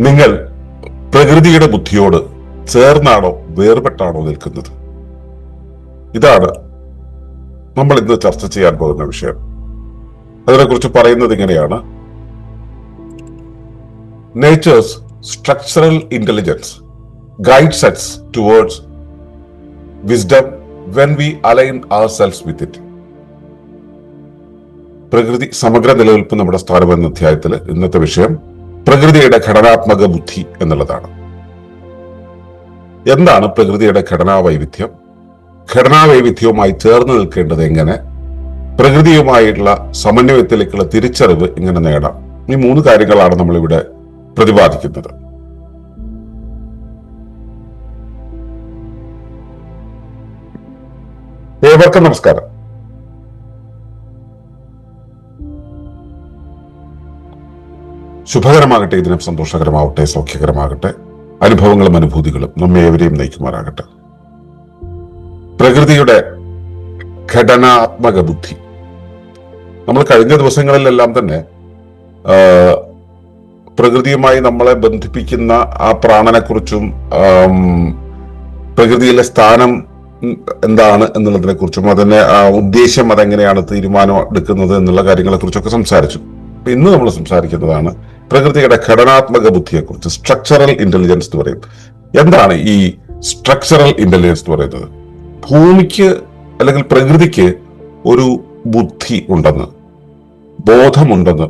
നിങ്ങൾ പ്രകൃതിയുടെ ബുദ്ധിയോട് ചേർന്നാണോ വേർപെട്ടാണോ നിൽക്കുന്നത്? ഇതാണ് നമ്മൾ ഇന്ന് ചർച്ച ചെയ്യാൻ പോകുന്ന വിഷയം. അതിനെക്കുറിച്ച് പറയുന്നത് ഇങ്ങനെയാണ്: natures structural intelligence guides us towards wisdom when we align ourselves with it. പ്രകൃതി സമഗ്ര നിലനിൽപ്പ് നമ്മുടെ സ്ഥാനം എന്ന അധ്യായത്തിൽ ഇന്നത്തെ വിഷയം പ്രകൃതിയുടെ ഘടനാത്മക ബുദ്ധി എന്നുള്ളതാണ്. എന്താണ് പ്രകൃതിയുടെ ഘടനാ വൈവിധ്യം? ഘടനാ വൈവിധ്യവുമായി ചേർന്ന് നിൽക്കേണ്ടത് എങ്ങനെ? പ്രകൃതിയുമായിട്ടുള്ള സമന്വയത്തിലേക്കുള്ള തിരിച്ചറിവ് എങ്ങനെ നേടാം? ഈ മൂന്ന് കാര്യങ്ങളാണ് നമ്മളിവിടെ പ്രതിപാദിക്കുന്നത്. ഏവർക്കും നമസ്കാരം. ശുഭകരമാകട്ടെ, ഇതിനും സന്തോഷകരമാവട്ടെ, സൗഖ്യകരമാകട്ടെ. അനുഭവങ്ങളും അനുഭൂതികളും നമ്മെ ഏവരെയും നയിക്കുമാറാകട്ടെ. പ്രകൃതിയുടെ ഘടനാത്മക ബുദ്ധി. നമ്മൾ കഴിഞ്ഞ ദിവസങ്ങളിലെല്ലാം തന്നെ പ്രകൃതിയുമായി നമ്മളെ ബന്ധിപ്പിക്കുന്ന ആ പ്രാണനെക്കുറിച്ചും പ്രകൃതിയിലെ സ്ഥാനം എന്താണ് എന്നുള്ളതിനെ കുറിച്ചും അതിന്റെ ഉദ്ദേശം അതെങ്ങനെയാണ് തീരുമാനം എടുക്കുന്നത് എന്നുള്ള കാര്യങ്ങളെ കുറിച്ചൊക്കെ സംസാരിച്ചു. ഇന്ന് നമ്മൾ സംസാരിക്കുന്നതാണ് പ്രകൃതിയുടെ ഘടനാത്മക ബുദ്ധിയെക്കുറിച്ച്. സ്ട്രക്ചറൽ ഇന്റലിജൻസ് എന്ന് പറയും. എന്താണ് ഈ സ്ട്രക്ചറൽ ഇന്റലിജൻസ് എന്ന് പറയുന്നത്? ഭൂമിക്ക് അല്ലെങ്കിൽ പ്രകൃതിക്ക് ഒരു ബുദ്ധി ഉണ്ടെന്ന്, ബോധമുണ്ടെന്ന്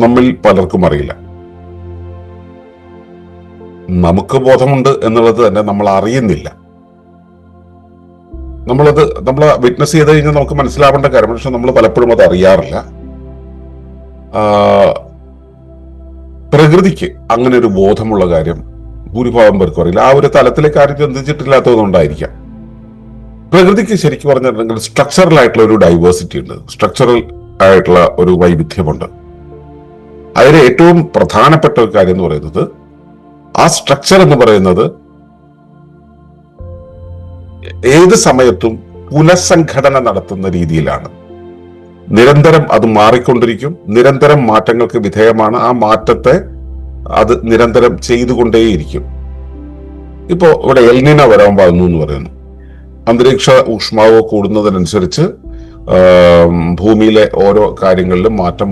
നമ്മിൽ പലർക്കും അറിയില്ല. നമുക്ക് ബോധമുണ്ട് എന്നുള്ളത് തന്നെ നമ്മൾ അറിയുന്നില്ല. നമ്മൾ വിറ്റ്നസ് ചെയ്ത് കഴിഞ്ഞാൽ നമുക്ക് മനസ്സിലാവേണ്ട കാര്യം, പക്ഷെ നമ്മൾ പലപ്പോഴും അത് അറിയാറില്ല. പ്രകൃതിക്ക് അങ്ങനെ ഒരു ബോധമുള്ള കാര്യം ഭൂരിഭാഗം പേർക്കും അറിയില്ല. ആ ഒരു തലത്തിലേക്ക് ആരും ചിന്തിച്ചിട്ടില്ലാത്തതുകൊണ്ടായിരിക്കാം. പ്രകൃതിക്ക് ശരിക്കും പറഞ്ഞിട്ടുണ്ടെങ്കിൽ സ്ട്രക്ചറൽ ആയിട്ടുള്ള ഒരു ഡൈവേഴ്സിറ്റി ഉണ്ട്, സ്ട്രക്ചറൽ ആയിട്ടുള്ള ഒരു വൈവിധ്യമുണ്ട്. അതിൽ ഏറ്റവും പ്രധാനപ്പെട്ട ഒരു കാര്യം എന്ന് പറയുന്നത്, ആ സ്ട്രക്ചർ എന്ന് പറയുന്നത് ഏത് സമയത്തും പുനഃസംഘടന നടത്തുന്ന രീതിയിലാണ്. നിരന്തരം അത് മാറിക്കൊണ്ടിരിക്കും, നിരന്തരം മാറ്റങ്ങൾക്ക് വിധേയമാണ്. ആ മാറ്റത്തെ അത് നിരന്തരം ചെയ്തുകൊണ്ടേയിരിക്കും. ഇപ്പോ ഇവിടെ എൽനിനോ വരാൻ പോകുന്നു എന്ന് പറയുന്നു. അന്തരീക്ഷ ഊഷ്മാവ് കൂടുന്നതിനനുസരിച്ച് ഭൂമിയിലെ ഓരോ കാര്യങ്ങളിലും മാറ്റം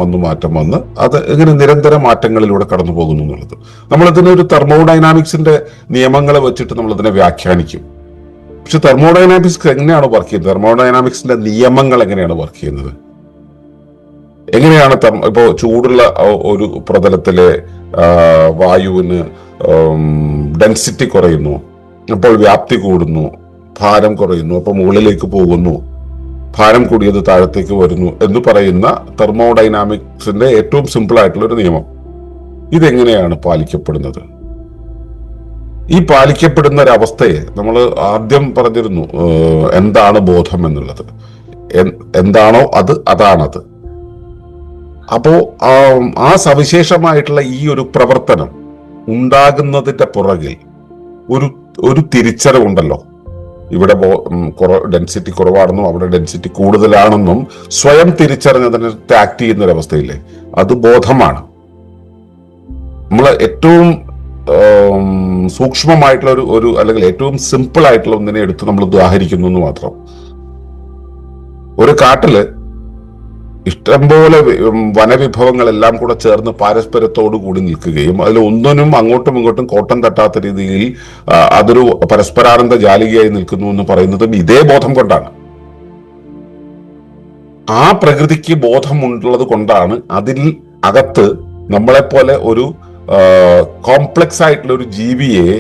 വന്ന് അത് ഇങ്ങനെ നിരന്തര മാറ്റങ്ങളിലൂടെ കടന്നു പോകുന്നു എന്നുള്ളത്. നമ്മളിതിനെ ഒരു തെർമോഡൈനാമിക്സിന്റെ നിയമങ്ങളെ വെച്ചിട്ട് നമ്മളിതിനെ വ്യാഖ്യാനിക്കും. പക്ഷെ തെർമോഡൈനാമിക്സ് എങ്ങനെയാണ് വർക്ക് ചെയ്യുന്നത്? തെർമോഡൈനാമിക്സിന്റെ നിയമങ്ങൾ എങ്ങനെയാണ് വർക്ക് ചെയ്യുന്നത്? എങ്ങനെയാണ് ഇപ്പോ ചൂടുള്ള ഒരു പ്രതലത്തിലെ വായുവിന് ഡെൻസിറ്റി കുറയുന്നു, അപ്പോൾ വ്യാപ്തി കൂടുന്നു, ഭാരം കുറയുന്നു, അപ്പൊ മുകളിലേക്ക് പോകുന്നു, ഭാരം കൂടിയത് താഴത്തേക്ക് വരുന്നു എന്ന് പറയുന്ന തെർമോഡൈനാമിക്സിന്റെ ഏറ്റവും സിമ്പിൾ ആയിട്ടുള്ള ഒരു നിയമം. ഇതെങ്ങനെയാണ് പാലിക്കപ്പെടുന്നത്? ഈ പാലിക്കപ്പെടുന്ന ഒരു അവസ്ഥയെ നമ്മൾ ആദ്യം പറഞ്ഞിരുന്നു, എന്താണ് ബോധം എന്നുള്ളത്. എന്താണോ അതാണത്. അപ്പോ ആ സവിശേഷമായിട്ടുള്ള ഈ ഒരു പ്രവർത്തനം ഉണ്ടാകുന്നതിന്റെ പുറകിൽ ഒരു തിരിച്ചറിവുണ്ടല്ലോ. ഇവിടെ ഡെൻസിറ്റി കുറവാണെന്നും അവിടെ ഡെൻസിറ്റി കൂടുതലാണെന്നും സ്വയം തിരിച്ചറിഞ്ഞതിനകത്ത് ആക്ട് ചെയ്യുന്ന ഒരു അവസ്ഥയില്ലേ, അത് ബോധമാണ്. നമ്മൾ ഏറ്റവും സൂക്ഷ്മമായിട്ടുള്ള ഒരു അല്ലെങ്കിൽ ഏറ്റവും സിമ്പിൾ ആയിട്ടുള്ള ഒന്നിനെ എടുത്ത് നമ്മൾ ഉദാഹരിക്കുന്നു എന്ന് മാത്രം. ഒരു കാട്ടില് ഇഷ്ടംപോലെ വനവിഭവങ്ങളെല്ലാം കൂടെ ചേർന്ന് പാരസ്പര്യത്തോടു കൂടി നിൽക്കുകയും അതിൽ ഒന്നിനും അങ്ങോട്ടും ഇങ്ങോട്ടും കോട്ടം തട്ടാത്ത രീതിയിൽ അതൊരു പരസ്പരാനന്ദ ജാലികയായി നിൽക്കുന്നു എന്ന് പറയുന്നതും ഇതേ ബോധം കൊണ്ടാണ്. ആ പ്രകൃതിക്ക് ബോധമുള്ളത് കൊണ്ടാണ് അതിൽ അകത്ത് നമ്മളെപ്പോലെ ഒരു കോംപ്ലക്സ് ആയിട്ടുള്ള ഒരു ജീവിയെ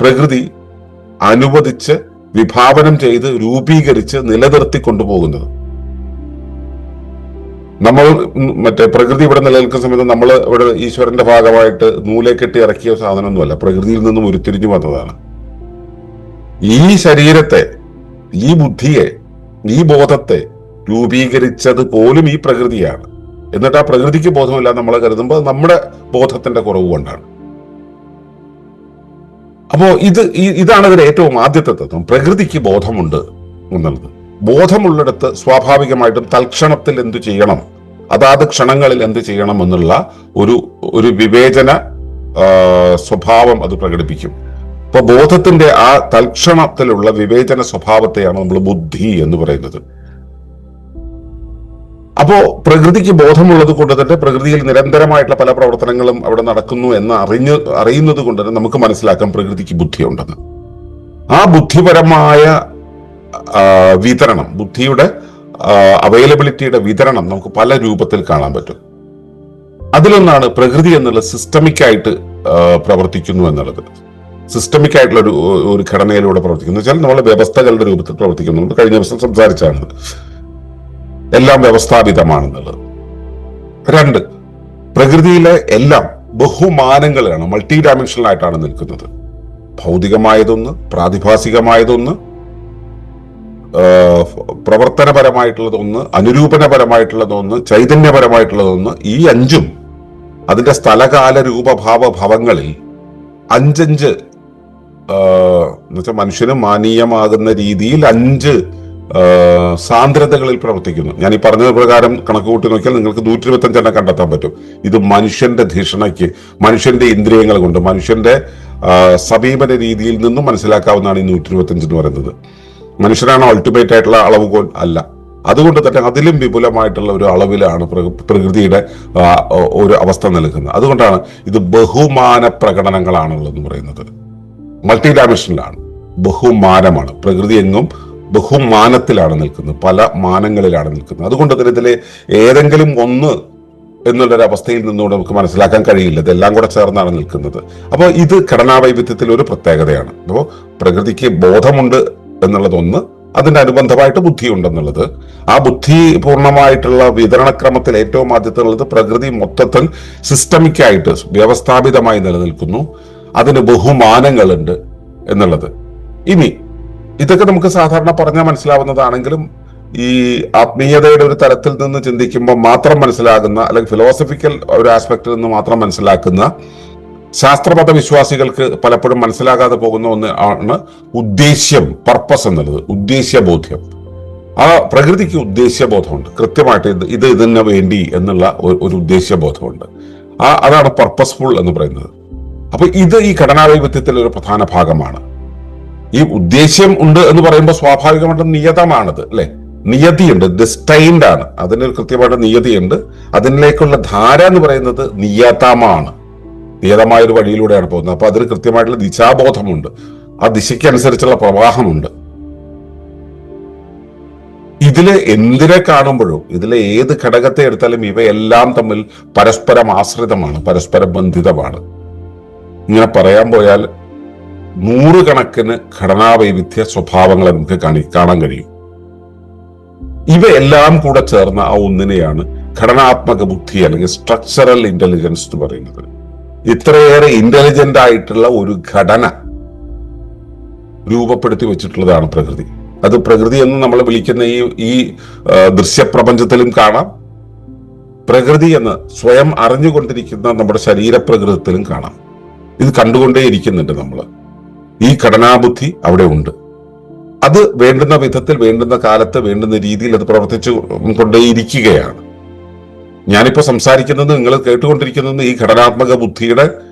പ്രകൃതി അനുവദിച്ച് വിഭാവനം ചെയ്ത് രൂപീകരിച്ച് നിലനിർത്തി കൊണ്ടുപോകുന്നത്. നമ്മൾ പ്രകൃതി ഇവിടെ നിലനിൽക്കുന്ന സമയത്ത് നമ്മൾ ഇവിടെ ഈശ്വരന്റെ ഭാഗമായിട്ട് നൂലെ കെട്ടി ഇറക്കിയ സാധനമൊന്നുമല്ല, പ്രകൃതിയിൽ നിന്നും ഉരുത്തിരിഞ്ഞു വന്നതാണ്. ഈ ശരീരത്തെ, ഈ ബുദ്ധിയെ, ഈ ബോധത്തെ രൂപീകരിച്ചത് പോലും ഈ പ്രകൃതിയാണ്. എന്നിട്ട് ആ പ്രകൃതിക്ക് ബോധമില്ല നമ്മൾ കരുതുമ്പോൾ നമ്മുടെ ബോധത്തിന്റെ കുറവ് കൊണ്ടാണ്. അപ്പോ ഇതാണ് ഇതിന്റെ ഏറ്റവും ആദ്യത്തെ തത്വം. പ്രകൃതിക്ക് ബോധമുണ്ട് എന്നുള്ളത്. ബോധമുള്ളിടത്ത് സ്വാഭാവികമായിട്ടും തൽക്ഷണത്തിൽ എന്തു ചെയ്യണം അതാത് ക്ഷണങ്ങളിൽ എന്ത് ചെയ്യണം എന്നുള്ള ഒരു ഒരു വിവേചന സ്വഭാവം അത് പ്രകടിപ്പിക്കും. അപ്പൊ ബോധത്തിന്റെ ആ തൽക്ഷണത്തിലുള്ള വിവേചന സ്വഭാവത്തെയാണ് നമ്മൾ ബുദ്ധി എന്ന് പറയുന്നത്. അപ്പോ പ്രകൃതിക്ക് ബോധമുള്ളത് കൊണ്ട് തന്നെ പ്രകൃതിയിൽ നിരന്തരമായിട്ടുള്ള പല പ്രവർത്തനങ്ങളും അവിടെ നടക്കുന്നു എന്ന് അറിയുന്നത് കൊണ്ട് തന്നെ നമുക്ക് മനസ്സിലാക്കാം പ്രകൃതിക്ക് ബുദ്ധിയുണ്ടെന്ന്. ആ ബുദ്ധിപരമായ വിതരണം, ബുദ്ധിയുടെ അവൈലബിലിറ്റിയുടെ വിതരണം നമുക്ക് പല രൂപത്തിൽ കാണാൻ പറ്റും. അതിലൊന്നാണ് പ്രകൃതി എന്നുള്ളത് സിസ്റ്റമിക് ആയിട്ട് പ്രവർത്തിക്കുന്നു എന്നുള്ളത്. സിസ്റ്റമിക് ആയിട്ടുള്ള ഒരു ഘടനയിലൂടെ പ്രവർത്തിക്കുന്നു വെച്ചാൽ നമ്മൾ വ്യവസ്ഥകളുടെ രൂപത്തിൽ പ്രവർത്തിക്കുന്നുണ്ട്. കഴിഞ്ഞ ദിവസം സംസാരിച്ചാണ് എല്ലാം വ്യവസ്ഥാപിതമാണെന്നുള്ളത്. 2, പ്രകൃതിയിലെ എല്ലാം ബഹുമാനങ്ങളാണ്, മൾട്ടി ഡയമെൻഷണൽ ആയിട്ടാണ് നിൽക്കുന്നത്. ഭൗതികമായതൊന്ന്, പ്രാതിഭാസികമായതൊന്ന്, പ്രവർത്തനപരമായിട്ടുള്ളതൊന്ന്, അനുരൂപണപരമായിട്ടുള്ളതൊന്ന്, ചൈതന്യപരമായിട്ടുള്ളതൊന്ന്. ഈ 5ഉം അതിന്റെ സ്ഥലകാല രൂപഭാവ ഭവങ്ങളിൽ 5 എന്നുവെച്ചാൽ മനുഷ്യന് മാനീയമാകുന്ന രീതിയിൽ 5 സാന്ദ്രതകളിൽ പ്രവർത്തിക്കുന്നു. ഞാൻ ഈ പറഞ്ഞത് പ്രകാരം കണക്ക് കൂട്ടി നോക്കിയാൽ നിങ്ങൾക്ക് 125 കണ്ടെത്താൻ പറ്റും. ഇത് മനുഷ്യന്റെ ധിഷണയ്ക്ക്, മനുഷ്യന്റെ ഇന്ദ്രിയങ്ങൾ കൊണ്ട്, മനുഷ്യന്റെ സമീപന രീതിയിൽ നിന്നും മനസ്സിലാക്കാവുന്നതാണ് ഈ 125 എന്ന് പറയുന്നത്. മനുഷ്യനാണ് അൾട്ടിമേറ്റ് ആയിട്ടുള്ള അളവുകോൽ അല്ല. അതുകൊണ്ട് തന്നെ അതിലും വിപുലമായിട്ടുള്ള ഒരു അളവിലാണ് പ്രകൃതിയുടെ ഒരു അവസ്ഥ നിൽക്കുന്നത്. അതുകൊണ്ടാണ് ഇത് ബഹുമാന പ്രകടനങ്ങളാണുള്ളതെന്ന് പറയുന്നത്. മൾട്ടി ഡയമെൻഷനിലാണ്, ബഹുമാനമാണ്. പ്രകൃതി എങ്ങും ബഹുമാനത്തിലാണ് നിൽക്കുന്നത്, പല മാനങ്ങളിലാണ് നിൽക്കുന്നത്. അതുകൊണ്ട് തന്നെ ഇതിലെ ഏതെങ്കിലും ഒന്ന് എന്നുള്ളൊരു അവസ്ഥയിൽ നിന്നുകൊണ്ട് നമുക്ക് മനസ്സിലാക്കാൻ കഴിയില്ല. ഇതെല്ലാം കൂടെ ചേർന്നാണ് നിൽക്കുന്നത്. അപ്പോൾ ഇത് ഘടനാവൈവിധ്യത്തിൽ ഒരു പ്രത്യേകതയാണ്. അപ്പോൾ പ്രകൃതിക്ക് ബോധമുണ്ട് എന്നുള്ളതൊന്ന്, അതിന്റെ അനുബന്ധമായിട്ട് ബുദ്ധി ഉണ്ടെന്നുള്ളത്. ആ ബുദ്ധി പൂർണ്ണമായിട്ടുള്ള വിതരണക്രമത്തിൽ ഏറ്റവും ആദ്യത്തുള്ളത് പ്രകൃതി മൊത്തത്തിൽ സിസ്റ്റമിക് ആയിട്ട് വ്യവസ്ഥാപിതമായി നിലനിൽക്കുന്നു, അതിന് ബഹുമാനങ്ങളുണ്ട് എന്നുള്ളത്. ഇനി ഇതൊക്കെ നമുക്ക് സാധാരണ പറഞ്ഞാൽ മനസ്സിലാവുന്നതാണെങ്കിലും ഈ ആത്മീയതയുടെ ഒരു തലത്തിൽ നിന്ന് ചിന്തിക്കുമ്പോൾ മാത്രം മനസ്സിലാകുന്ന, അല്ലെങ്കിൽ ഫിലോസഫിക്കൽ ഒരു ആസ്പെക്റ്റിൽ നിന്ന് മാത്രം മനസ്സിലാക്കുന്ന ശാസ്ത്രമത വിശ്വാസികൾക്ക് പലപ്പോഴും മനസ്സിലാകാതെ പോകുന്ന ഒന്ന് ആണ് ഉദ്ദേശ്യം, പർപ്പസ് എന്നുള്ളത്, ഉദ്ദേശ്യബോധ്യം. ആ പ്രകൃതിക്ക് ഉദ്ദേശ്യബോധമുണ്ട്, കൃത്യമായിട്ട് ഇത് ഇതിന് വേണ്ടി എന്നുള്ള ഒരു ഉദ്ദേശ്യബോധമുണ്ട്. അതാണ് പർപ്പസ്ഫുൾ എന്ന് പറയുന്നത്. അപ്പൊ ഇത് ഈ ഘടനാവൈവിധ്യത്തിൽ ഒരു പ്രധാന ഭാഗമാണ്. ഈ ഉദ്ദേശ്യം ഉണ്ട് എന്ന് പറയുമ്പോൾ സ്വാഭാവികമായിട്ടും നിയതമാണത്, അല്ലെ? നിയതിയുണ്ട്, ഡിസ്റ്റൈൻഡ് ആണ്, അതിനൊരു കൃത്യമായിട്ട് നിയതിയുണ്ട്. അതിലേക്കുള്ള ധാര എന്ന് പറയുന്നത് നിയതമാണ്, നിയതമായ ഒരു വഴിയിലൂടെയാണ് പോകുന്നത്. അപ്പൊ അതിന് കൃത്യമായിട്ടുള്ള ദിശാബോധമുണ്ട്, ആ ദിശയ്ക്കനുസരിച്ചുള്ള പ്രവാഹമുണ്ട്. ഇതിലെ എന്തിനെ കാണുമ്പോഴും, ഇതിലെ ഏത് ഘടകത്തെ എടുത്താലും ഇവയെല്ലാം തമ്മിൽ പരസ്പരം ആശ്രിതമാണ്, പരസ്പരം ബന്ധിതമാണ്. ഇങ്ങനെ പറയാൻ പോയാൽ 100 കണക്കിന് ഘടനാവൈവിധ്യ സ്വഭാവങ്ങളെ നമുക്ക് കാണാൻ കഴിയും. ഇവയെല്ലാം കൂടെ ചേർന്ന ആ ഒന്നിനെയാണ് ഘടനാത്മക ബുദ്ധി അല്ലെങ്കിൽ സ്ട്രക്ചറൽ ഇന്റലിജൻസ് എന്ന് പറയുന്നത്. ഇത്രയേറെ ഇന്റലിജന്റ് ആയിട്ടുള്ള ഒരു ഘടന രൂപപ്പെടുത്തി വെച്ചിട്ടുള്ളതാണ് പ്രകൃതി. അത് പ്രകൃതി എന്ന് നമ്മൾ വിളിക്കുന്ന ഈ ദൃശ്യപ്രപഞ്ചത്തിലും കാണാം, പ്രകൃതി എന്ന് സ്വയം അറിഞ്ഞുകൊണ്ടിരിക്കുന്ന നമ്മുടെ ശരീരപ്രകൃതത്തിലും കാണാം. ഇത് കണ്ടുകൊണ്ടേയിരിക്കുന്നുണ്ട് നമ്മൾ. ഈ ഘടനാബുദ്ധി അവിടെ ഉണ്ട്. അത് വേണ്ടുന്ന വിധത്തിൽ, വേണ്ടുന്ന കാലത്ത്, വേണ്ടുന്ന രീതിയിൽ അത് പ്രവർത്തിച്ചു കൊണ്ടേയിരിക്കുകയാണ്. ഞാനിപ്പോ സംസാരിക്കുന്നത്, നിങ്ങൾ കേട്ടുകൊണ്ടിരിക്കുന്നത് ഈ ഘടനാത്മക ബുദ്ധിയുടെ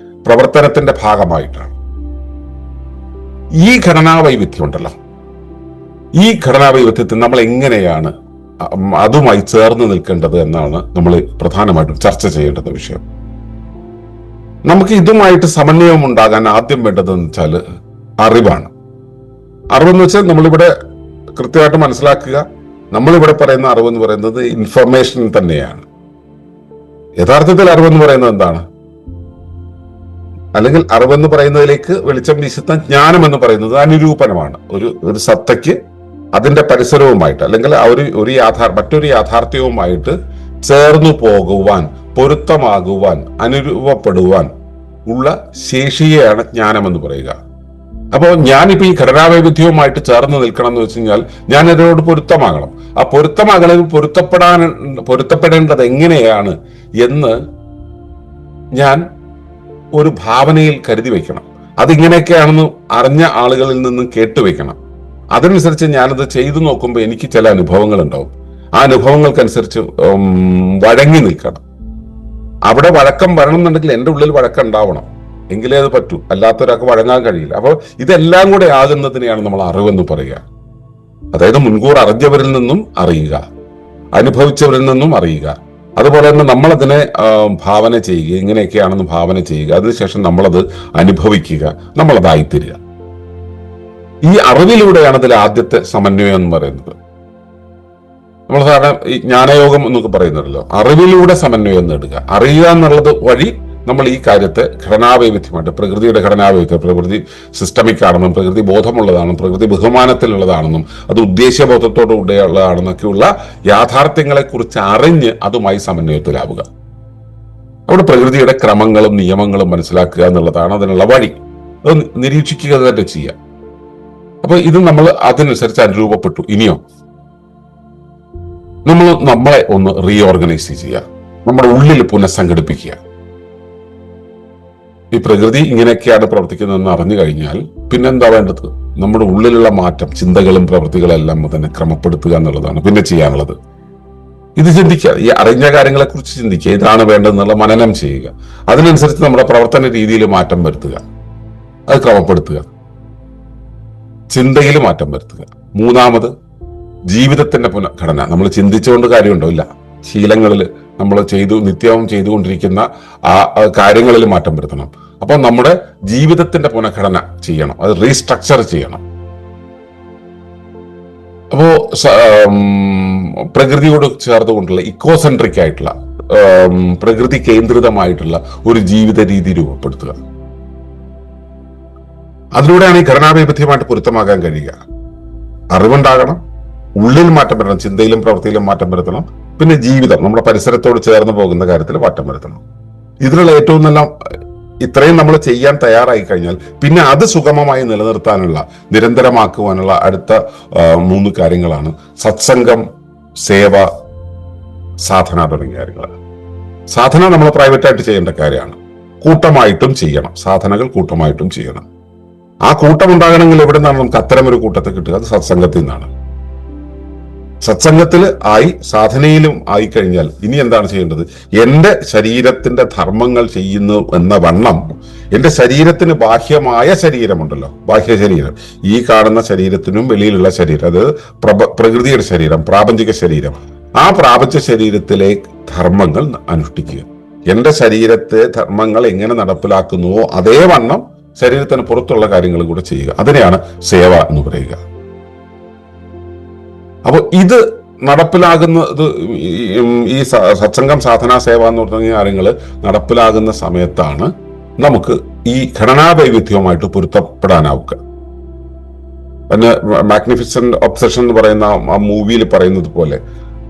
പ്രവർത്തനത്തിന്റെ ഭാഗമായിട്ടാണ്. ഈ ഘടനാവൈവിധ്യം ഉണ്ടല്ലോ, ഈ ഘടനാവൈവിധ്യത്തിൽ നമ്മൾ എങ്ങനെയാണ് അതുമായി ചേർന്ന് നിൽക്കേണ്ടത് എന്നാണ് നമ്മൾ പ്രധാനമായിട്ടും ചർച്ച ചെയ്യേണ്ടുന്ന വിഷയം. നമുക്ക് ഇതുമായിട്ട് സമന്വയം ഉണ്ടാകാൻ ആദ്യം വേണ്ടതെന്ന് വെച്ചാൽ അറിവാണ്. അറിവെന്ന് വെച്ചാൽ നമ്മളിവിടെ കൃത്യമായിട്ട് മനസ്സിലാക്കുക, നമ്മളിവിടെ പറയുന്ന അറിവെന്ന് പറയുന്നത് ഇൻഫർമേഷൻ തന്നെയാണ്. യഥാർത്ഥത്തിൽ അറിവെന്ന് പറയുന്നത് എന്താണ്? അല്ലെങ്കിൽ അറിവെന്ന് പറയുന്നതിലേക്ക് വെളിച്ചം വീശുന്ന ജ്ഞാനം എന്ന് പറയുന്നത് അനുരൂപണമാണ്. ഒരു സത്തയ്ക്ക് അതിന്റെ പരിസരവുമായിട്ട്, അല്ലെങ്കിൽ മറ്റൊരു യാഥാർത്ഥ്യവുമായിട്ട് ചേർന്നു പോകുവാൻ, പൊരുത്തമാകുവാൻ, അനുരൂപപ്പെടുവാൻ ഉള്ള ശേഷിയെയാണ് ജ്ഞാനം എന്ന് പറയുക. അപ്പോൾ ഞാനിപ്പോ ഈ ഘടനാവൈവിധ്യവുമായിട്ട് ചേർന്ന് നിൽക്കണം എന്ന് വെച്ച് കഴിഞ്ഞാൽ ഞാൻ ഇതിനോട് പൊരുത്തമാകണം. ആ പൊരുത്തമാകണമെങ്കിൽ പൊരുത്തപ്പെടേണ്ടത് എങ്ങനെയാണ് എന്ന് ഞാൻ ഒരു ഭാവനയിൽ കരുതി വെക്കണം. അതിങ്ങനെയൊക്കെയാണെന്ന് അറിഞ്ഞ ആളുകളിൽ നിന്നും കേട്ടുവെക്കണം. അതനുസരിച്ച് ഞാനത് ചെയ്തു നോക്കുമ്പോൾ എനിക്ക് ചില അനുഭവങ്ങൾ ഉണ്ടാവും. ആ അനുഭവങ്ങൾക്കനുസരിച്ച് വഴങ്ങി നിൽക്കണം. അവിടെ വഴക്കം വരണം എന്നുണ്ടെങ്കിൽ എൻ്റെ ഉള്ളിൽ വഴക്കം ഉണ്ടാവണം, എങ്കിലേ അത് പറ്റൂ, അല്ലാത്തൊരാൾക്ക് വഴങ്ങാൻ കഴിയില്ല. അപ്പോൾ ഇതെല്ലാം കൂടെ ആകുന്നതിനെയാണ് നമ്മൾ അറിവെന്ന് പറയുക. അതായത് മുൻകൂർ അറിഞ്ഞവരിൽ നിന്നും അറിയുക, അനുഭവിച്ചവരിൽ നിന്നും അറിയുക, അതുപോലെ തന്നെ നമ്മളതിനെ ഭാവന ചെയ്യുക, ഇങ്ങനെയൊക്കെയാണെന്ന് ഭാവന ചെയ്യുക, അതിനുശേഷം നമ്മളത് അനുഭവിക്കുക, നമ്മളതായിത്തീരുക. ഈ അറിവിലൂടെയാണ് ഇതിൽ ആദ്യത്തെ സമന്വയം എന്ന് പറയുന്നത്. നമ്മൾ സാധാരണ ഈ ജ്ഞാനയോഗം എന്നൊക്കെ പറയുന്നുണ്ടല്ലോ, അറിവിലൂടെ സമന്വയം നേടുക. അറിയുക എന്നുള്ളത് വഴി നമ്മൾ ഈ കാര്യത്തെ ഘടനാവൈവിധ്യമായിട്ട്, പ്രകൃതിയുടെ ഘടനാവൈവിധ്യം, പ്രകൃതി സിസ്റ്റമിക് ആണെന്നും പ്രകൃതി ബോധമുള്ളതാണെന്നും പ്രകൃതി ബഹുമാനത്തിലുള്ളതാണെന്നും അത് ഉദ്ദേശ്യബോധത്തോടുകൂടിയുള്ളതാണെന്നൊക്കെയുള്ള യാഥാർത്ഥ്യങ്ങളെ കുറിച്ച് അറിഞ്ഞ് അതുമായി സമന്വയത്തിലാവുക. അവിടെ പ്രകൃതിയുടെ ക്രമങ്ങളും നിയമങ്ങളും മനസ്സിലാക്കുക എന്നുള്ളതാണ് അതിനുള്ള വഴി. അത് നിരീക്ഷിക്കുക തന്നെ ചെയ്യുക. അപ്പൊ ഇത് നമ്മൾ അതിനനുസരിച്ച് അനുരൂപപ്പെട്ടു. ഇനിയോ നമ്മളെ ഒന്ന് റീഓർഗനൈസ് ചെയ്യുക, നമ്മുടെ ഉള്ളിൽ പുനഃസംഘടിപ്പിക്കുക. ഈ പ്രകൃതി ഇങ്ങനെയൊക്കെയാണ് പ്രവർത്തിക്കുന്നതെന്ന് അറിഞ്ഞു കഴിഞ്ഞാൽ പിന്നെന്താ വേണ്ടത്? നമ്മുടെ ഉള്ളിലുള്ള മാറ്റം, ചിന്തകളും പ്രവൃത്തികളും എല്ലാം തന്നെ ക്രമപ്പെടുത്തുക എന്നുള്ളതാണ് പിന്നെ ചെയ്യാനുള്ളത്. ഇത് ചിന്തിക്കുക, ഈ അറിഞ്ഞ കാര്യങ്ങളെ കുറിച്ച് ചിന്തിക്കുക, ഇതാണ് വേണ്ടതെന്നുള്ള മനനം ചെയ്യുക. അതിനനുസരിച്ച് നമ്മുടെ പ്രവർത്തന രീതിയിൽ മാറ്റം വരുത്തുക, അത് ക്രമപ്പെടുത്തുക, ചിന്തയിൽ മാറ്റം വരുത്തുക. മൂന്നാമത് ജീവിതത്തിന്റെ പുനഃഘടന. നമ്മൾ ചിന്തിച്ചുകൊണ്ട് കാര്യമുണ്ടോ? ഇല്ല. ശീലങ്ങളിൽ നമ്മൾ നിത്യവും ചെയ്തുകൊണ്ടിരിക്കുന്ന ആ കാര്യങ്ങളിൽ മാറ്റം വരുത്തണം. അപ്പോൾ നമ്മുടെ ജീവിതത്തിന്റെ പുനഃഘടന ചെയ്യണം, അത് റീസ്ട്രക്ചർ ചെയ്യണം. അപ്പോ പ്രകൃതിയോട് ചേർത്തുകൊണ്ടുള്ള ഇക്കോസെൻട്രിക് ആയിട്ടുള്ള പ്രകൃതി കേന്ദ്രിതമായിട്ടുള്ള ഒരു ജീവിത രീതി രൂപപ്പെടുത്തുക. അതിലൂടെയാണ് ഈ ഘടനാവൈവിധ്യമായിട്ട് പൊരുത്തമാകാൻ കഴിയുക. അറിവുണ്ടാകണം, ഉള്ളിൽ മാറ്റം വരണം, ചിന്തയിലും പ്രവൃത്തിയിലും മാറ്റം വരുത്തണം. പിന്നെ ജീവിതം, നമ്മുടെ പരിസരത്തോട് ചേർന്ന് പോകുന്ന കാര്യത്തിൽ മാറ്റം വരുത്തണം. ഇതിനുള്ള ഏറ്റവും നല്ല ഇത്രയും നമ്മൾ ചെയ്യാൻ തയ്യാറായി കഴിഞ്ഞാൽ പിന്നെ അത് സുഗമമായി നിലനിർത്താനുള്ള, നിരന്തരമാക്കുവാനുള്ള അടുത്ത 3 കാര്യങ്ങളാണ് സത്സംഗം, സേവ, സാധന തുടങ്ങിയ കാര്യങ്ങൾ. സാധന നമ്മൾ പ്രൈവറ്റായിട്ട് ചെയ്യേണ്ട കാര്യമാണ്, കൂട്ടമായിട്ടും ചെയ്യണം. സാധനകൾ കൂട്ടമായിട്ടും ചെയ്യണം. ആ കൂട്ടം ഉണ്ടാകണമെങ്കിൽ എവിടെ നിന്നാണ് നമുക്ക് അത്തരം ഒരു കൂട്ടത്തെ കിട്ടുക? അത് സത്സംഗത്തിൽ നിന്നാണ്. സത്സംഗത്തിൽ ആയി സാധനയിലും ആയി കഴിഞ്ഞാൽ ഇനി എന്താണ് ചെയ്യേണ്ടത്? എന്റെ ശരീരത്തിന്റെ ധർമ്മങ്ങൾ ചെയ്യുന്നു എന്ന വണ്ണം എന്റെ ശരീരത്തിന് ബാഹ്യമായ ശരീരമുണ്ടല്ലോ, ബാഹ്യ ശരീരം, ഈ കാണുന്ന ശരീരത്തിനും വെളിയിലുള്ള ശരീരം, അത് പ്രകൃതിയുടെ ശരീരം, പ്രാപഞ്ചിക ശരീരം, ആ പ്രാപഞ്ച ശരീരത്തിലെ ധർമ്മങ്ങൾ അനുഷ്ഠിക്കുക. എന്റെ ശരീരത്തെ ധർമ്മങ്ങൾ എങ്ങനെ നടപ്പിലാക്കുന്നുവോ അതേ വണ്ണം ശരീരത്തിന് പുറത്തുള്ള കാര്യങ്ങൾ കൂടെ ചെയ്യുക. അതിനെയാണ് സേവ എന്ന് പറയുക. അപ്പോൾ ഇത് നടപ്പിലാകുന്നത്, ഈ സത്സംഗം, സാധന, സേവ എന്ന് പറഞ്ഞ കാര്യങ്ങൾ നടപ്പിലാകുന്ന സമയത്താണ് നമുക്ക് ഈ ഘടനാവൈവിധ്യവുമായിട്ട് പൊരുത്തപ്പെടാനാവുക. പിന്നെ മാഗ്നിഫിസന്റ് ഒബ്സഷൻ എന്ന് പറയുന്ന ആ മൂവിയിൽ പറയുന്നത് പോലെ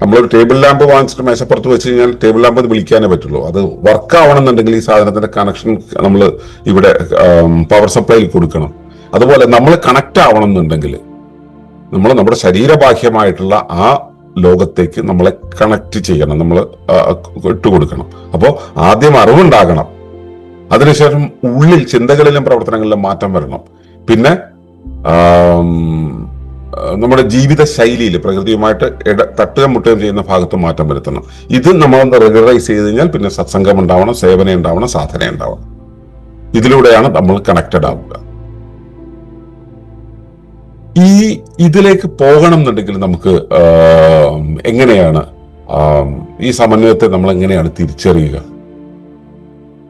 നമ്മളൊരു ടേബിൾ ലാമ്പ് വാങ്ങിച്ചിട്ട് മേശപ്പുറത്ത് വെച്ച് കഴിഞ്ഞാൽ ടേബിൾ ലാമ്പ് അത് വിളിക്കാനേ പറ്റുള്ളൂ. അത് വർക്ക് ആവണമെന്നുണ്ടെങ്കിൽ ഈ സാധനത്തിന്റെ കണക്ഷൻ നമ്മൾ ഇവിടെ പവർ സപ്ലൈയിൽ കൊടുക്കണം. അതുപോലെ നമ്മൾ കണക്ട് ആവണം എന്നുണ്ടെങ്കിൽ നമ്മൾ നമ്മുടെ ശരീരബാഹ്യമായിട്ടുള്ള ആ ലോകത്തേക്ക് നമ്മളെ കണക്ട് ചെയ്യണം, നമ്മൾ ഇട്ടുകൊടുക്കണം. അപ്പോൾ ആദ്യം അറിവുണ്ടാകണം, അതിനുശേഷം ഉള്ളിൽ ചിന്തകളിലും പ്രവർത്തനങ്ങളിലും മാറ്റം വരണം. പിന്നെ നമ്മുടെ ജീവിത ശൈലിയിൽ പ്രകൃതിയുമായിട്ട് തട്ടുകയും മുട്ടുകയും ചെയ്യുന്ന ഭാഗത്ത് മാറ്റം വരുത്തണം. ഇത് നമ്മൾ റെഗുലറൈസ് ചെയ്ത് കഴിഞ്ഞാൽ പിന്നെ സത്സംഗം ഉണ്ടാവണം, സേവന ഉണ്ടാവണം, സാധന ഉണ്ടാവണം. ഇതിലൂടെയാണ് നമ്മൾ കണക്റ്റഡ് ആവുക. ഇതിലേക്ക് പോകണം എന്നുണ്ടെങ്കിൽ നമുക്ക് എങ്ങനെയാണ് ഈ സമന്വയത്തെ നമ്മൾ എങ്ങനെയാണ് തിരിച്ചറിയുക?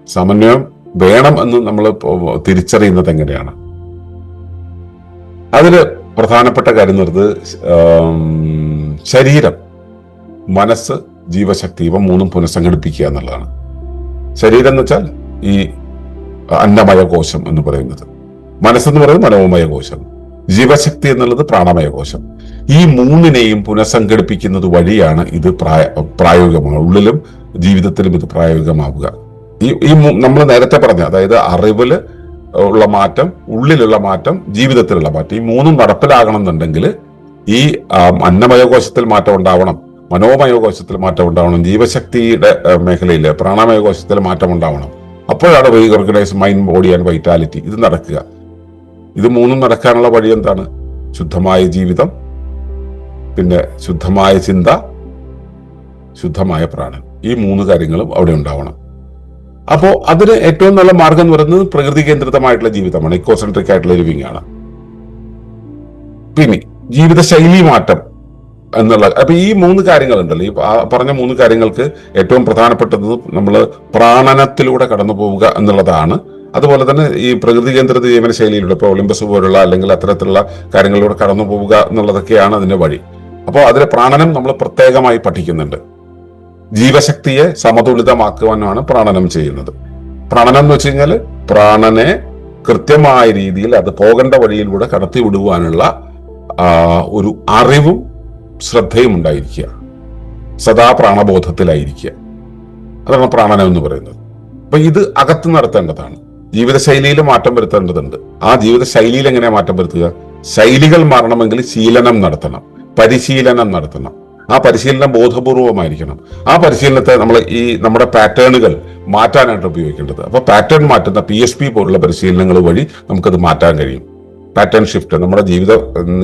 സമന്വയം വേണം എന്ന് നമ്മൾ തിരിച്ചറിയുന്നത് എങ്ങനെയാണ്? അതില് പ്രധാനപ്പെട്ട കാര്യം എന്ന് പറയുന്നത് ശരീരം, മനസ്സ്, ജീവശക്തി, ഇവ 3 പുനഃസംഘടിപ്പിക്കുക എന്നുള്ളതാണ്. ശരീരം എന്ന് വെച്ചാൽ ഈ അന്നമയ കോശം എന്ന് പറയുന്നത്, മനസ്സെന്ന് പറയുന്നത് മനോമയ കോശം, ജീവശക്തി എന്നുള്ളത് പ്രാണമയ കോശം. ഈ 3നെയും പുനഃസംഘടിപ്പിക്കുന്നത് വഴിയാണ് ഇത് പ്രായോഗികമാവുക. ഉള്ളിലും ജീവിതത്തിലും ഇത് പ്രായോഗികമാവുക. ഈ നമ്മൾ നേരത്തെ പറഞ്ഞ, അതായത് അറിവില് ഉള്ള മാറ്റം, ഉള്ളിലുള്ള മാറ്റം, ജീവിതത്തിലുള്ള മാറ്റം, ഈ 3ഉം നടപ്പിലാകണം എന്നുണ്ടെങ്കിൽ ഈ അന്നമയകോശത്തിൽ മാറ്റം ഉണ്ടാവണം, മനോമയകോശത്തിൽ മാറ്റം ഉണ്ടാവണം, ജീവശക്തിയുടെ മേഖലയിൽ പ്രാണമയകോശത്തിൽ മാറ്റം ഉണ്ടാവണം. അപ്പോഴാണ് reorganise mind, body and vitality ഇത് നടക്കുക. ഇത് 3ഉം നടക്കാനുള്ള വഴി എന്താണ്? ശുദ്ധമായ ജീവിതം, പിന്നെ ശുദ്ധമായ ചിന്ത, ശുദ്ധമായ പ്രാണൻ. ഈ 3 കാര്യങ്ങളും അവിടെ ഉണ്ടാവണം. അപ്പോൾ അതിന് ഏറ്റവും നല്ല മാർഗം എന്ന് പറയുന്നത് പ്രകൃതി കേന്ദ്രിതമായിട്ടുള്ള ജീവിതമാണ്, ഇക്കോസെൻട്രിക് ആയിട്ടുള്ള ലിവിംഗ് ആണ്. പിന്നെ ജീവിതശൈലി മാറ്റം എന്നുള്ള, അപ്പൊ ഈ 3 കാര്യങ്ങളുണ്ടല്ലോ, ഈ പറഞ്ഞ 3 കാര്യങ്ങൾക്ക് ഏറ്റവും പ്രധാനപ്പെട്ടത് നമ്മൾ പ്രാണനത്തിലൂടെ കടന്നു പോവുക എന്നുള്ളതാണ്. അതുപോലെ തന്നെ ഈ പ്രകൃതി കേന്ദ്രിത ജീവനശൈലിയിലൂടെ, ഇപ്പോൾ ഒളിമ്പസ് പോലുള്ള അല്ലെങ്കിൽ അത്തരത്തിലുള്ള കാര്യങ്ങളിലൂടെ കടന്നു പോവുക എന്നുള്ളതൊക്കെയാണ് അതിന്റെ വഴി. അപ്പോൾ അതിലെ പ്രാണനം നമ്മൾ പ്രത്യേകമായി പഠിക്കുന്നുണ്ട്. ജീവശക്തിയെ സമതുലിതമാക്കുവാനാണ് പ്രാണനം ചെയ്യുന്നത്. പ്രാണനം എന്ന് വെച്ച് കഴിഞ്ഞാൽ പ്രാണനെ കൃത്യമായ രീതിയിൽ അത് പോകേണ്ട വഴിയിലൂടെ കടത്തി വിടുവാനുള്ള ഒരു അറിവും ശ്രദ്ധയും ഉണ്ടായിരിക്കുക, സദാ പ്രാണബോധത്തിലായിരിക്കുക. അതാണ് പ്രാണനം എന്ന് പറയുന്നത്. അപ്പൊ ഇത് അകത്ത് നടത്തേണ്ടതാണ്. ജീവിതശൈലിയിൽ മാറ്റം വരുത്തേണ്ടതുണ്ട്. ആ ജീവിതശൈലിയിൽ എങ്ങനെയാ മാറ്റം വരുത്തുക? ശൈലികൾ മാറണമെങ്കിൽ ശീലനം നടത്തണം, പരിശീലനം നടത്തണം. ആ പരിശീലനം ബോധപൂർവമായിരിക്കണം. ആ പരിശീലനത്തെ നമ്മൾ നമ്മുടെ പാറ്റേണുകൾ മാറ്റാനായിട്ട് ഉപയോഗിക്കേണ്ടത്. അപ്പൊ പാറ്റേൺ മാറ്റുന്ന PSP പോലുള്ള പരിശീലനങ്ങൾ വഴി നമുക്കത് മാറ്റാൻ കഴിയും. പാറ്റേൺ ഷിഫ്റ്റ്, നമ്മുടെ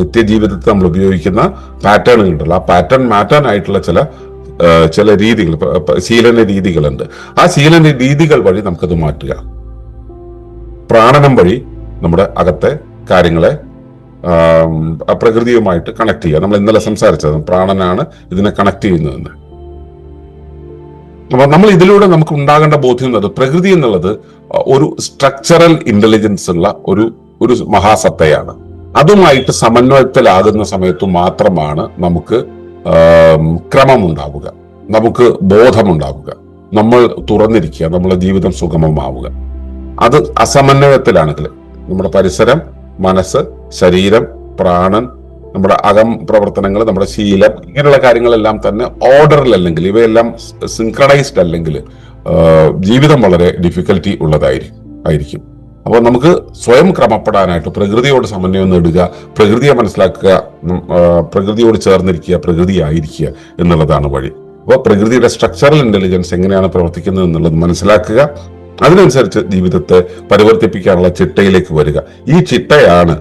നിത്യജീവിതത്തിൽ നമ്മൾ ഉപയോഗിക്കുന്ന പാറ്റേണുകൾ ഉണ്ടല്ലോ, ആ പാറ്റേൺ മാറ്റാനായിട്ടുള്ള ചില രീതികൾ, ശീലന രീതികളുണ്ട്. ആ ശീലന രീതികൾ വഴി നമുക്കത് മാറ്റുക. പ്രാണനം വഴി നമ്മുടെ അകത്തെ കാര്യങ്ങളെ പ്രകൃതിയുമായിട്ട് കണക്ട് ചെയ്യുക. നമ്മൾ ഇന്നലെ സംസാരിച്ചത് പ്രാണനാണ് ഇതിനെ കണക്ട് ചെയ്യുന്നതെന്ന്. അപ്പൊ നമ്മൾ ഇതിലൂടെ നമുക്ക് ഉണ്ടാകേണ്ട ബോധ്യം എന്നത് പ്രകൃതി എന്നുള്ളത് ഒരു സ്ട്രക്ചറൽ ഇന്റലിജൻസ് ഉള്ള ഒരു മഹാസത്തയാണ്. അതുമായിട്ട് സമന്വയത്തിലാകുന്ന സമയത്ത് മാത്രമാണ് നമുക്ക് ക്രമമുണ്ടാവുക, നമുക്ക് ബോധമുണ്ടാവുക, നമ്മൾ തുറന്നിരിക്കുക, നമ്മുടെ ജീവിതം സുഗമമാവുക. അത് അസമന്വയത്തിലാണെങ്കിൽ നമ്മുടെ പരിസരം, മനസ്സ്, ശരീരം, പ്രാണൻ, നമ്മുടെ അകം പ്രവർത്തനങ്ങൾ, നമ്മുടെ ശീലം, ഇങ്ങനെയുള്ള കാര്യങ്ങളെല്ലാം തന്നെ ഓർഡറിലല്ലെങ്കിൽ, ഇവയെല്ലാം സിൻക്രണൈസ്ഡ് അല്ലെങ്കിൽ ജീവിതം വളരെ ഡിഫിക്കൽറ്റി ഉള്ളതായിരിക്കും. അപ്പോൾ നമുക്ക് സ്വയം ക്രമപ്പെടാനായിട്ട് പ്രകൃതിയോട് സമന്വയം നേടുക, പ്രകൃതിയെ മനസ്സിലാക്കുക, പ്രകൃതിയോട് ചേർന്നിരിക്കുക, പ്രകൃതിയായിരിക്കുക എന്നുള്ളതാണ് വഴി. അപ്പോൾ പ്രകൃതിയുടെ സ്ട്രക്ചറൽ ഇന്റലിജൻസ് എങ്ങനെയാണ് പ്രവർത്തിക്കുന്നത് എന്നുള്ളത് മനസ്സിലാക്കുക, അതിനനുസരിച്ച് ജീവിതത്തെ പരിവർത്തിപ്പിക്കാനുള്ള ചിട്ടയിലേക്ക് വരിക. ഈ ചിട്ടയാണ്,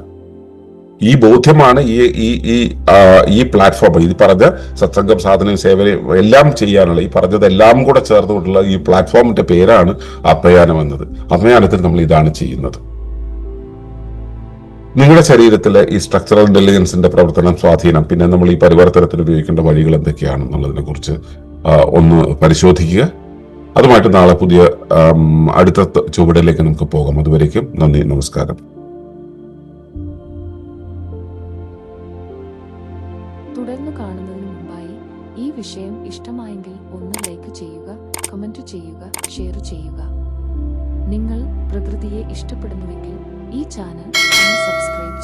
ഈ ബോധ്യമാണ് ഈ പ്ലാറ്റ്ഫോം, ഈ പറഞ്ഞ സത്സംഗം, സാധനയും സേവനയും എല്ലാം ചെയ്യാനുള്ള, ഈ പറഞ്ഞതെല്ലാം കൂടെ ചേർന്നുകൊണ്ടുള്ള ഈ പ്ലാറ്റ്ഫോമിന്റെ പേരാണ് ആത്മയാനം എന്നത്. ആത്മയാനത്തിൽ നമ്മൾ ഇതാണ് ചെയ്യുന്നത്. നിങ്ങളുടെ ശരീരത്തിലെ ഈ സ്ട്രക്ചറൽ ഇന്റലിജൻസിന്റെ പ്രവർത്തനം, സ്വാധീനം, പിന്നെ നമ്മൾ ഈ പരിവർത്തനത്തിന് ഉപയോഗിക്കേണ്ട വഴികൾ എന്തൊക്കെയാണെന്നുള്ളതിനെ കുറിച്ച് ഒന്ന് പരിശോധിക്കുക. അതുമായിട്ട് നാളെ പുതിയ അടുത്ത ചുവടിലേക്ക് നമുക്ക് പോകാം. അതുവരേക്കും നന്ദി, നമസ്കാരം. തുടർന്ന് കാണുന്നതിന് മുമ്പായി ഈ വിഷയം ഇഷ്ടമായെങ്കിൽ ഒന്ന് ലൈക്ക് ചെയ്യുക, കമന്റ് ചെയ്യുക, ഷെയർ ചെയ്യുക. നിങ്ങൾ പ്രകൃതിയെ ഇഷ്ടപ്പെടുന്നുവെങ്കിൽ ഈ ചാനൽ ഒന്ന് സബ്സ്ക്രൈബ്